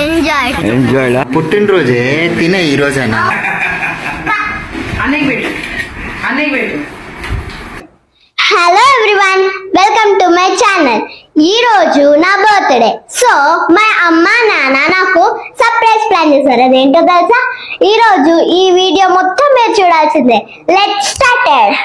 Enjoy పుట్టినరోజే తినే ఈ రోజైనా hello everyone, welcome to my channel. ఈ రోజు నా బర్త్డే. సో మా అమ్మ నాన్న నాకు సర్ప్రైజ్ ప్లాన్ చేశారు. అదేంటో తెలుసా? ఈ రోజు ఈ వీడియో మొత్తం మీరు చూడాల్సిందే. Let's started.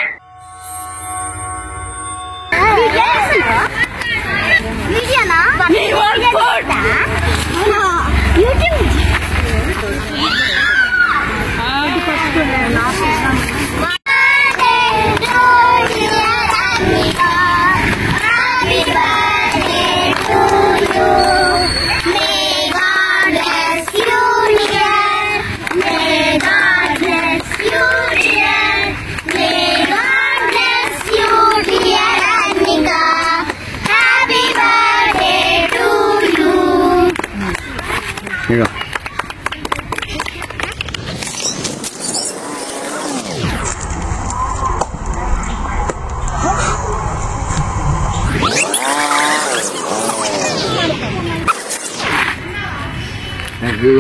Thank you.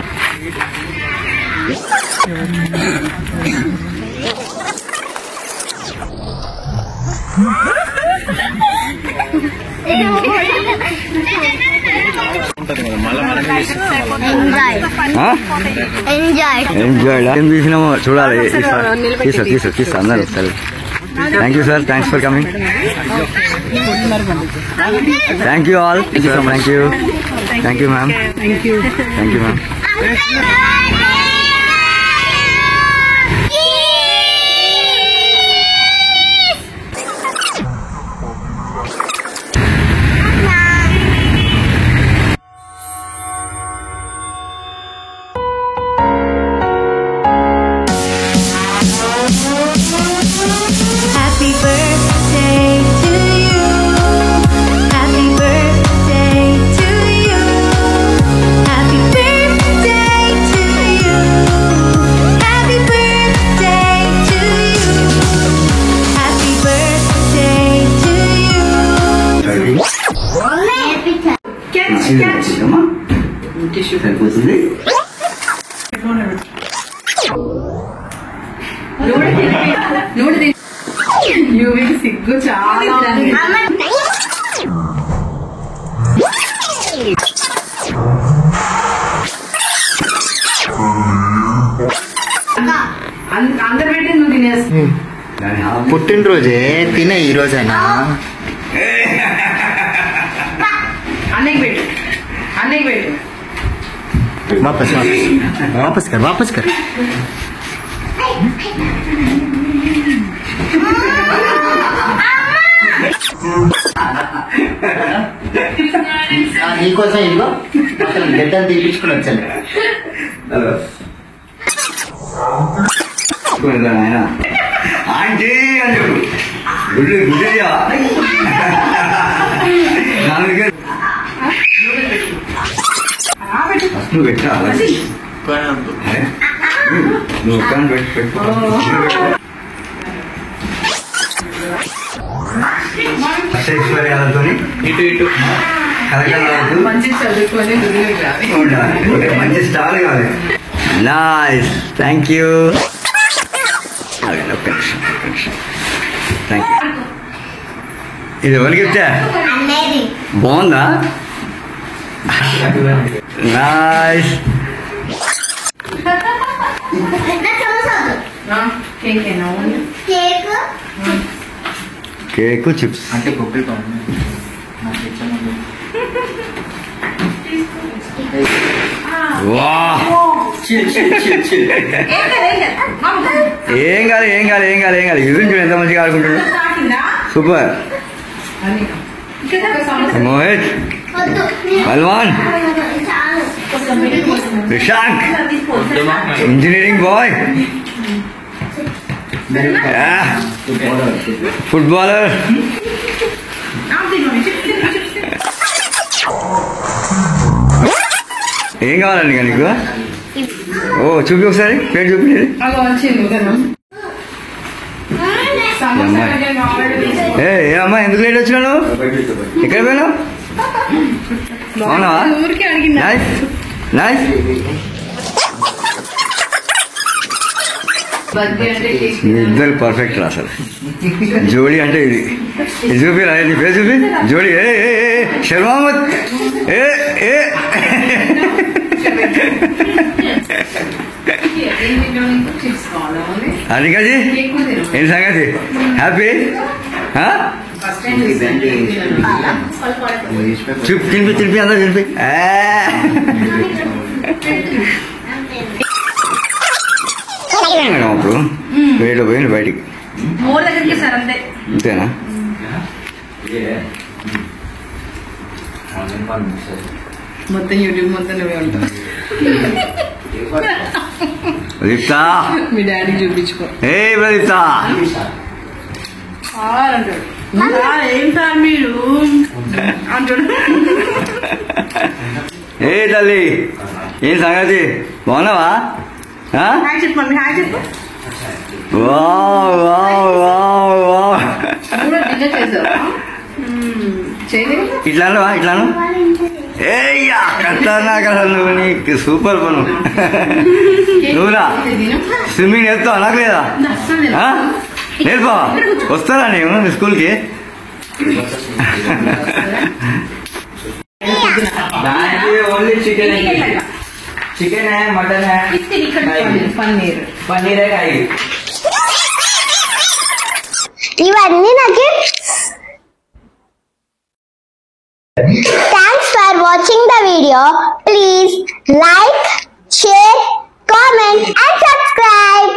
చూడాలి. తీసా అందరూ ఒకసారి. Thank you sir, thanks for coming. Thank you all. Thank you ma'am. Thank you ma'am. సిగ్గు చాలా అందరు పెట్టి నువ్వు తినేసి పుట్టినరోజే తినే ఈ రోజైనా అన్నయ్య పెట్టు वापस कर నీకోసం ఇల్లు అసలు గడ్డలు తీపించుకుని వచ్చాను. ఆంటీ అని గుడ్డియా నువ్వు పెట్టా నువ్వు పెట్టు. ఇటు ఇటు మంచి చదువుకొని మంచి స్టార్ కావాలి. Nice, thank you. ఇది ఎవరికి ఇచ్చా? బాగుందా? నైస్. కేక్ చిప్స్ అంటే ఏం కాదు. ఇది ఎంత మంచిగా ఆడుకుంటున్నాడు. Super. Mohit, Palwan, Rishank, engineering boy, footballer. ఏం కావాలండి నీకు? ఓ చూపి ఒకసారి, పేరు చూపి. ఏ అమ్మా ఎందుకు లేట్ వచ్చినాను? ఎక్కడ పోయినావు? బాగున్నావా? ఊరికే అడిగిందా? Nice nice. బర్త్డే అంటే కేక్ మీ ఇద్దరు పర్ఫెక్ట్ రా అసలు. జోడీ అంటే ఇది. ఇది చూపి రా, నీ పేరు చూపి. జోడీ ఏ ఏ ఏ శర్మామత్ ఏ ఏ. చిప్స్ కావాలి అదికాజీ కేక్ కూడా తిను. ఏంటి సంగతి? హ్యాపీ? ఫస్ట్ టైం చూసాను. చూపి తినిపి తినిపి అందరూ తినిపి. మేడం అప్పుడు వేడిలో పోయింది బయటికి. మోర్ దగ్గరికి సార్ అంతే. అంతేనా? మొత్తం యూట్యూబ్ మొత్తం నువ్వే ఉంటావు. ప్రదీప్తా మీ డాడీ చూపించుకో ఏ ప్రదీప్తా అంటాడు. ఏం సార్ మీరు అంటాడు. ఏ తల్లి ఏం సంగతి? బాగున్నావా? హాయ్ చెప్పు మమ్మీ, హాయ్ చెప్పు. Wow wow wow wow. కూడా డిన్నర్ చేసావా? చేయలేదు. ఇట్లాను ఇట్లాను. ఏయ్యా ఖతర్నాక్ అసలు నువ్వు, నీకు సూపర్ పను. నువ్వురా స్విమ్మింగ్ నేర్పుతావా? నాకు లేదా? నేర్పావా? వస్తారా నేను మీ స్కూల్కి? Only chicken chicken mutton paneer పన్నీరే కాయి. ఇవన్నీ నాకు. Thanks for watching the video. Please like, share, comment and subscribe.